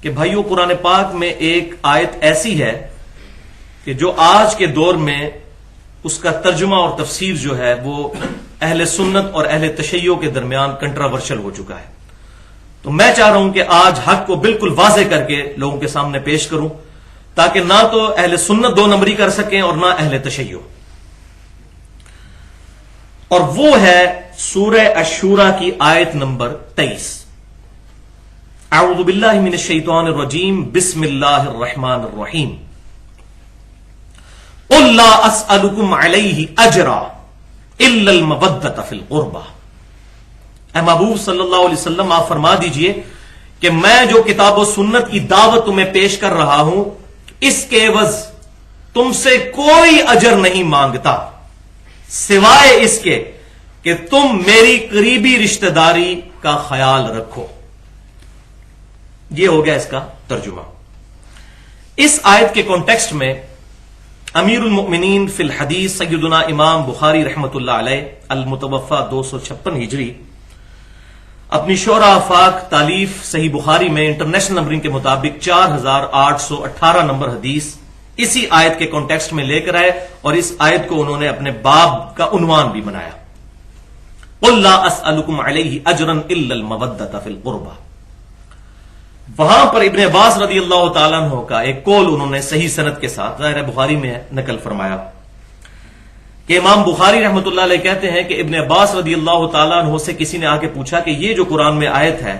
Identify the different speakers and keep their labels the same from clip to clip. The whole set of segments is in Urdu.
Speaker 1: کہ بھائیو قرآن پاک میں ایک آیت ایسی ہے کہ جو آج کے دور میں اس کا ترجمہ اور تفسیر جو ہے وہ اہل سنت اور اہل تشیع کے درمیان کنٹراورشل ہو چکا ہے. تو میں چاہ رہا ہوں کہ آج حق کو بالکل واضح کر کے لوگوں کے سامنے پیش کروں تاکہ نہ تو اہل سنت دو نمبری کر سکیں اور نہ اہل تشیع. اور وہ ہے سورہ الشورى کی آیت نمبر 23. اعوذ باللہ من الشیطان الرجیم بسم اللہ الرحمن الرحیم. قل لا اسألكم علیہ اجرا الا المودۃ فی القربى. اے محبوب صلی اللہ علیہ وسلم آپ فرما دیجئے کہ میں جو کتاب و سنت کی دعوت تمہیں پیش کر رہا ہوں اس کے عوض تم سے کوئی اجر نہیں مانگتا سوائے اس کے کہ تم میری قریبی رشتہ داری کا خیال رکھو. یہ ہو گیا اس کا ترجمہ. اس آیت کے کانٹیکسٹ میں امیر المؤمنین فی الحدیث سیدنا امام بخاری رحمۃ اللہ علیہ المتوفى 256 ہجری اپنی شورى آفاق تالیف صحیح بخاری میں انٹرنیشنل نمبرنگ کے مطابق 4818 نمبر حدیث اسی آیت کے کانٹیکسٹ میں لے کر آئے اور اس آیت کو انہوں نے اپنے باب کا عنوان بھی بنایا. قل لا اسألكم علیہ اجرا الا المودۃ فی القربى. وہاں پر ابن عباس رضی اللہ تعالیٰ عنہ کا ایک قول انہوں نے صحیح سند کے ساتھ ظاہر بخاری میں نقل فرمایا کہ امام بخاری رحمۃ اللہ علیہ کہتے ہیں کہ ابن عباس رضی اللہ تعالیٰ عنہ سے کسی نے آ کے پوچھا کہ یہ جو قرآن میں آیت ہے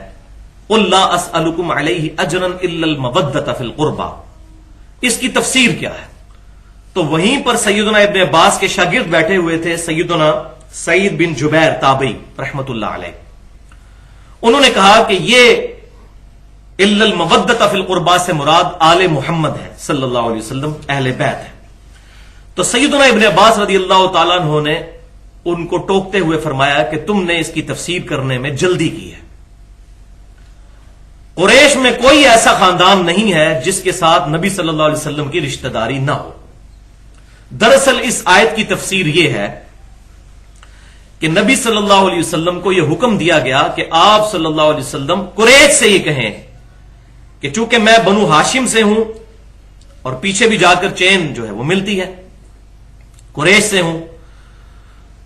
Speaker 1: قل لا اسألكم علیہ اجرا الا المودۃ فی القربى اس کی تفسیر کیا ہے. تو وہیں پر سیدنا ابن عباس کے شاگرد بیٹھے ہوئے تھے سیدنا سعید بن جبیر تابعی رحمۃ اللہ علیہ. انہوں نے کہا کہ یہ الا المودۃ فی القربى سے مراد آل محمد ہے صلی اللہ علیہ وسلم اہل بیت ہے. تو سیدنا ابن عباس رضی اللہ تعالیٰ عنہ نے ان کو ٹوکتے ہوئے فرمایا کہ تم نے اس کی تفسیر کرنے میں جلدی کی ہے. قریش میں کوئی ایسا خاندان نہیں ہے جس کے ساتھ نبی صلی اللہ علیہ وسلم کی رشتہ داری نہ ہو. دراصل اس آیت کی تفسیر یہ ہے کہ نبی صلی اللہ علیہ وسلم کو یہ حکم دیا گیا کہ آپ صلی اللہ علیہ وسلم قریش سے یہ کہیں کہ چونکہ میں بنو ہاشم سے ہوں اور پیچھے بھی جا کر چین جو ہے وہ ملتی ہے قریش سے ہوں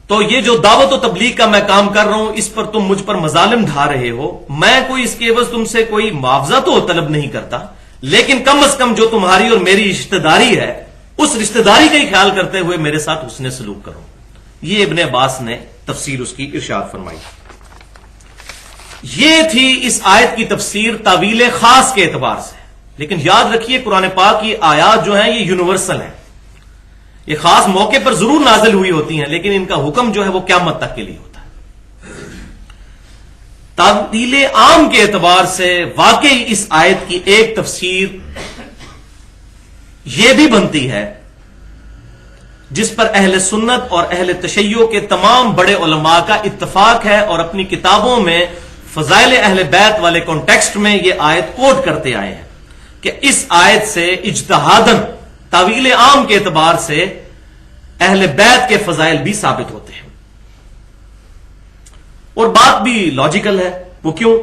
Speaker 1: تو یہ جو دعوت و تبلیغ کا میں کام کر رہا ہوں اس پر تم مجھ پر مظالم ڈھا رہے ہو. میں کوئی اس کے عوض تم سے کوئی معاوضہ تو طلب نہیں کرتا لیکن کم از کم جو تمہاری اور میری رشتہ داری ہے اس رشتہ داری کا ہی خیال کرتے ہوئے میرے ساتھ حسن سلوک کرو. یہ ابن عباس نے تفسیر اس کی ارشاد فرمائی. یہ تھی اس آیت کی تفسیر تعویل خاص کے اعتبار سے. لیکن یاد رکھیے قرآن پاک کی آیات جو ہیں یہ یونیورسل ہیں. یہ خاص موقع پر ضرور نازل ہوئی ہوتی ہیں لیکن ان کا حکم جو ہے وہ قیامت تک کے لیے ہوتا ہے. تعویل عام کے اعتبار سے واقعی اس آیت کی ایک تفسیر یہ بھی بنتی ہے جس پر اہل سنت اور اہل تشیع کے تمام بڑے علماء کا اتفاق ہے اور اپنی کتابوں میں فضائل اہل بیت والے کانٹیکسٹ میں یہ آیت کوٹ کرتے آئے ہیں کہ اس آیت سے اجتہاداً تعویل عام کے اعتبار سے اہل بیت کے فضائل بھی ثابت ہوتے ہیں. اور بات بھی لاجیکل ہے. وہ کیوں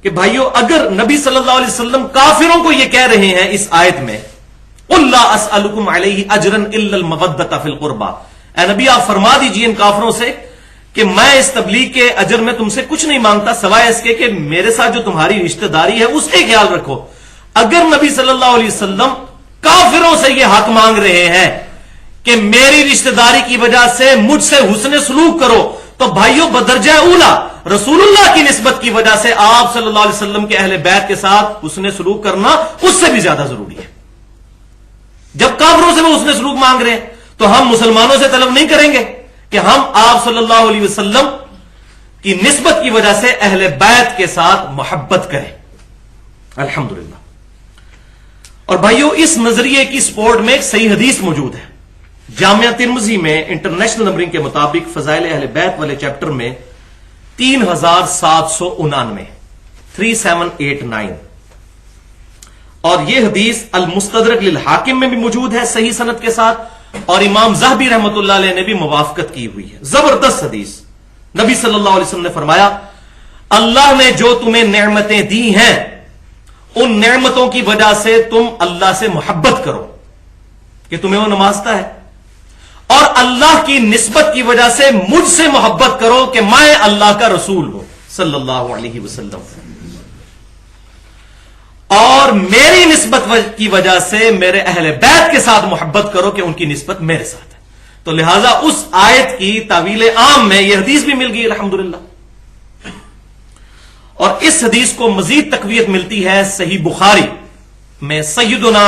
Speaker 1: کہ بھائیو اگر نبی صلی اللہ علیہ وسلم کافروں کو یہ کہہ رہے ہیں اس آیت میں قل لا اسألكم علیہ اجرا الا المودۃ فی القربى اے نبی آپ فرما دیجئے ان کافروں سے کہ میں اس تبلیغ کے اجر میں تم سے کچھ نہیں مانگتا سوائے اس کے کہ میرے ساتھ جو تمہاری رشتہ داری ہے اس کا خیال رکھو. اگر نبی صلی اللہ علیہ وسلم کافروں سے یہ حق مانگ رہے ہیں کہ میری رشتہ داری کی وجہ سے مجھ سے حسن سلوک کرو تو بھائیوں بدرجہ اولا رسول اللہ کی نسبت کی وجہ سے آپ صلی اللہ علیہ وسلم کے اہل بیت کے ساتھ حسن سلوک کرنا اس سے بھی زیادہ ضروری ہے. جب کافروں سے وہ حسن سلوک مانگ رہے ہیں تو ہم مسلمانوں سے طلب نہیں کریں گے کہ ہم آپ صلی اللہ علیہ وسلم کی نسبت کی وجہ سے اہل بیت کے ساتھ محبت کریں. الحمدللہ. اور بھائیو اس نظریے کی سپورٹ میں ایک صحیح حدیث موجود ہے. جامعہ ترمذی میں انٹرنیشنل نمبرنگ کے مطابق فضائل اہل بیت والے چیپٹر میں 3799 3789 اور یہ حدیث المستدرک للحاکم میں بھی موجود ہے صحیح سند کے ساتھ اور امام ذہبی رحمۃ اللہ علیہ نے بھی موافقت کی ہوئی ہے. زبردست حدیث. نبی صلی اللہ علیہ وسلم نے فرمایا اللہ نے جو تمہیں نعمتیں دی ہیں ان نعمتوں کی وجہ سے تم اللہ سے محبت کرو کہ تمہیں وہ نوازتا ہے، اور اللہ کی نسبت کی وجہ سے مجھ سے محبت کرو کہ میں اللہ کا رسول ہوں صلی اللہ علیہ وسلم، اور میری نسبت کی وجہ سے میرے اہل بیت کے ساتھ محبت کرو کہ ان کی نسبت میرے ساتھ ہے۔ تو لہذا اس آیت کی تعویل عام میں یہ حدیث بھی مل گئی الحمدللہ، اور اس حدیث کو مزید تقویت ملتی ہے صحیح بخاری میں سیدنا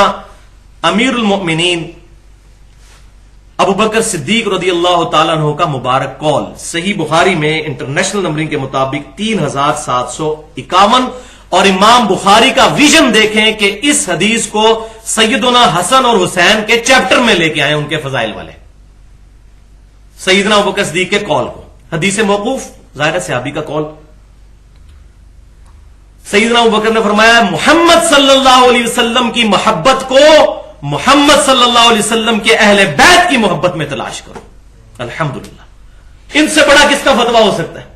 Speaker 1: امیر المؤمنین ابو بکر صدیق رضی اللہ تعالیٰ عنہ کا مبارک قول، صحیح بخاری میں انٹرنیشنل نمبرنگ کے مطابق 3751، اور امام بخاری کا ویژن دیکھیں کہ اس حدیث کو سیدنا حسن اور حسین کے چیپٹر میں لے کے آئے، ان کے فضائل والے سیدنا ابو بکر صدیق کے قول کو، حدیث موقوف ظاہر صحابی کا قول۔ سیدنا ابو بکر نے فرمایا محمد صلی اللہ علیہ وسلم کی محبت کو محمد صلی اللہ علیہ وسلم کے اہل بیت کی محبت میں تلاش کرو۔ الحمدللہ، ان سے بڑا کس کا فتویٰ ہو سکتا ہے؟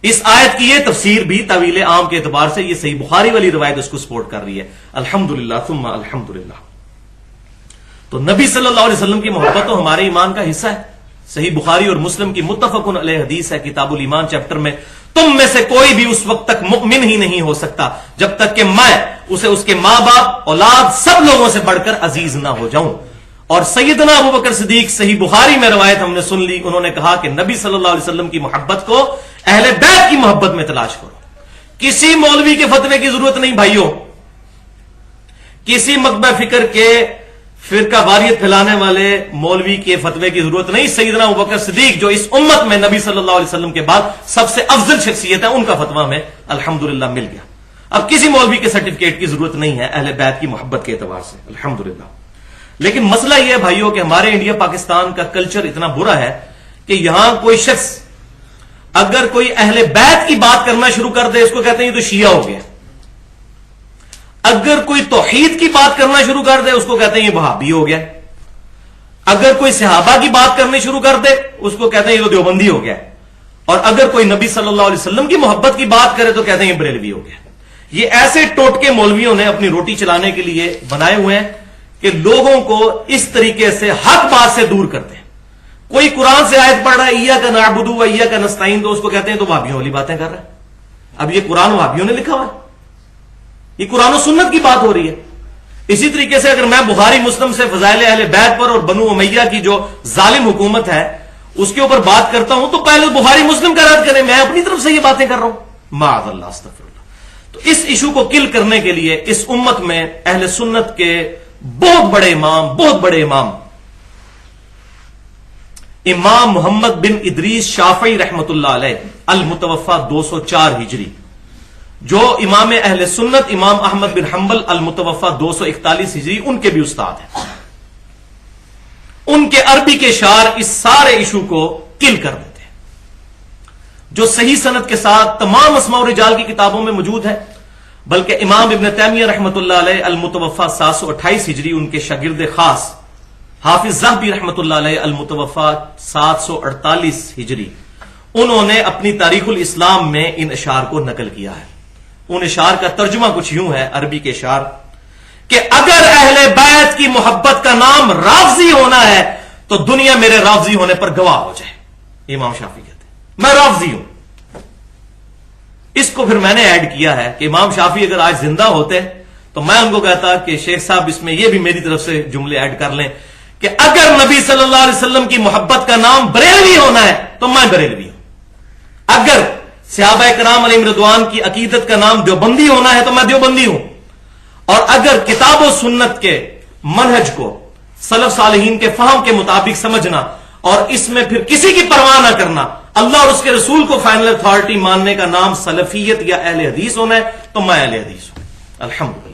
Speaker 1: اس آیت کی یہ تفسیر بھی طویل عام کے اعتبار سے یہ صحیح بخاری والی روایت اس کو سپورٹ کر رہی ہے، الحمدللہ ثم الحمدللہ۔ تو نبی صلی اللہ علیہ وسلم کی محبت تو ہمارے ایمان کا حصہ ہے، صحیح بخاری اور مسلم کی متفق علیہ حدیث ہے کتاب الایمان چیپٹر میں، تم میں سے کوئی بھی اس وقت تک مؤمن ہی نہیں ہو سکتا جب تک کہ میں اسے اس کے ماں باپ اولاد سب لوگوں سے بڑھ کر عزیز نہ ہو جاؤں۔ اور سیدنا ابو بکر صدیق صحیح بخاری میں روایت ہم نے سن لی، انہوں نے کہا کہ نبی صلی اللہ علیہ وسلم کی محبت کو اہل بیت کی محبت میں تلاش کرو۔ کسی مولوی کے فتوے کی ضرورت نہیں بھائیوں، کسی مکتبہ فکر کے فرقہ واریت پھیلانے والے مولوی کے فتوے کی ضرورت نہیں۔ سیدنا ابوبکر صدیق جو اس امت میں نبی صلی اللہ علیہ وسلم کے بعد سب سے افضل شخصیت ہے، ان کا فتویٰ ہمیں الحمدللہ مل گیا۔ اب کسی مولوی کے سرٹیفکیٹ کی ضرورت نہیں ہے اہل بیت کی محبت کے اعتبار سے، الحمدللہ۔ لیکن مسئلہ یہ ہے بھائیوں کہ ہمارے انڈیا پاکستان کا کلچر اتنا برا ہے کہ یہاں کوئی شخص اگر کوئی اہل بیت کی بات کرنا شروع کر دے اس کو کہتے ہیں یہ تو شیعہ ہو گیا، اگر کوئی توحید کی بات کرنا شروع کر دے اس کو کہتے ہیں یہ وہابی ہو گیا، اگر کوئی صحابہ کی بات کرنی شروع کر دے اس کو کہتے ہیں یہ تو دیوبندی ہو گیا، اور اگر کوئی نبی صلی اللہ علیہ وسلم کی محبت کی بات کرے تو کہتے ہیں یہ بریلوی ہو گیا۔ یہ ایسے ٹوٹکے مولویوں نے اپنی روٹی چلانے کے لیے بنائے ہوئے ہیں کہ لوگوں کو اس طریقے سے حق بات سے دور کرتے ہیں۔ کوئی قرآن سے آیت پڑھ رہا ہے ایاک نعبد و ایاک نستعین تو اس کو کہتے ہیں تو وہابیوں والی باتیں کر رہا ہے۔ اب یہ قرآن وہابیوں نے لکھا ہوا ہے، یہ قرآن و سنت کی بات ہو رہی ہے۔ اسی طریقے سے اگر میں بخاری مسلم سے فضائل اہل بیت پر اور بنو امیہ کی جو ظالم حکومت ہے اس کے اوپر بات کرتا ہوں تو پہلے بخاری مسلم کا رد کریں، میں اپنی طرف سے یہ باتیں کر رہا ہوں، معاذ اللہ استغفر اللہ۔ تو اس ایشو کو کل کرنے کے لیے اس امت میں اہل سنت کے بہت بڑے امام امام محمد بن ادریس شافعی رحمت اللہ علیہ المتوفى 204 ہجری، جو امام اہل سنت امام احمد بن حنبل المتوفى 241 ہجری ان کے بھی استاد ہیں، ان کے عربی کے شعر اس سارے ایشو کو کل کر دیتے ہیں، جو صحیح سند کے ساتھ تمام اسماء و رجال کی کتابوں میں موجود ہے۔ بلکہ امام ابن تیمیہ رحمت اللہ علیہ المتوفى 728 ہجری ان کے شاگرد خاص حافظ ذہبی رحمت اللہ علیہ المتوفى 748 ہجری، انہوں نے اپنی تاریخ الاسلام میں ان اشعار کو نقل کیا ہے۔ ان اشعار کا ترجمہ کچھ یوں ہے، عربی کے اشعار، کہ اگر اہل بیت کی محبت کا نام رافضی ہونا ہے تو دنیا میرے رافضی ہونے پر گواہ ہو جائے۔ امام شافعی کہتے ہیں میں رافضی ہوں۔ اس کو پھر میں نے ایڈ کیا ہے کہ امام شافعی اگر آج زندہ ہوتے تو میں ان کو کہتا کہ شیخ صاحب اس میں یہ بھی میری طرف سے جملے ایڈ کر لیں کہ اگر نبی صلی اللہ علیہ وسلم کی محبت کا نام بریلوی ہونا ہے تو میں بریلوی ہوں، اگر صحابہ کرام علیہم رضوان کی عقیدت کا نام دیوبندی ہونا ہے تو میں دیوبندی ہوں، اور اگر کتاب و سنت کے منہج کو سلف صالحین کے فہم کے مطابق سمجھنا اور اس میں پھر کسی کی پرواہ نہ کرنا، اللہ اور اس کے رسول کو فائنل اتھارٹی ماننے کا نام سلفیت یا اہل حدیث ہونا ہے تو میں اہل حدیث ہوں، الحمدللہ۔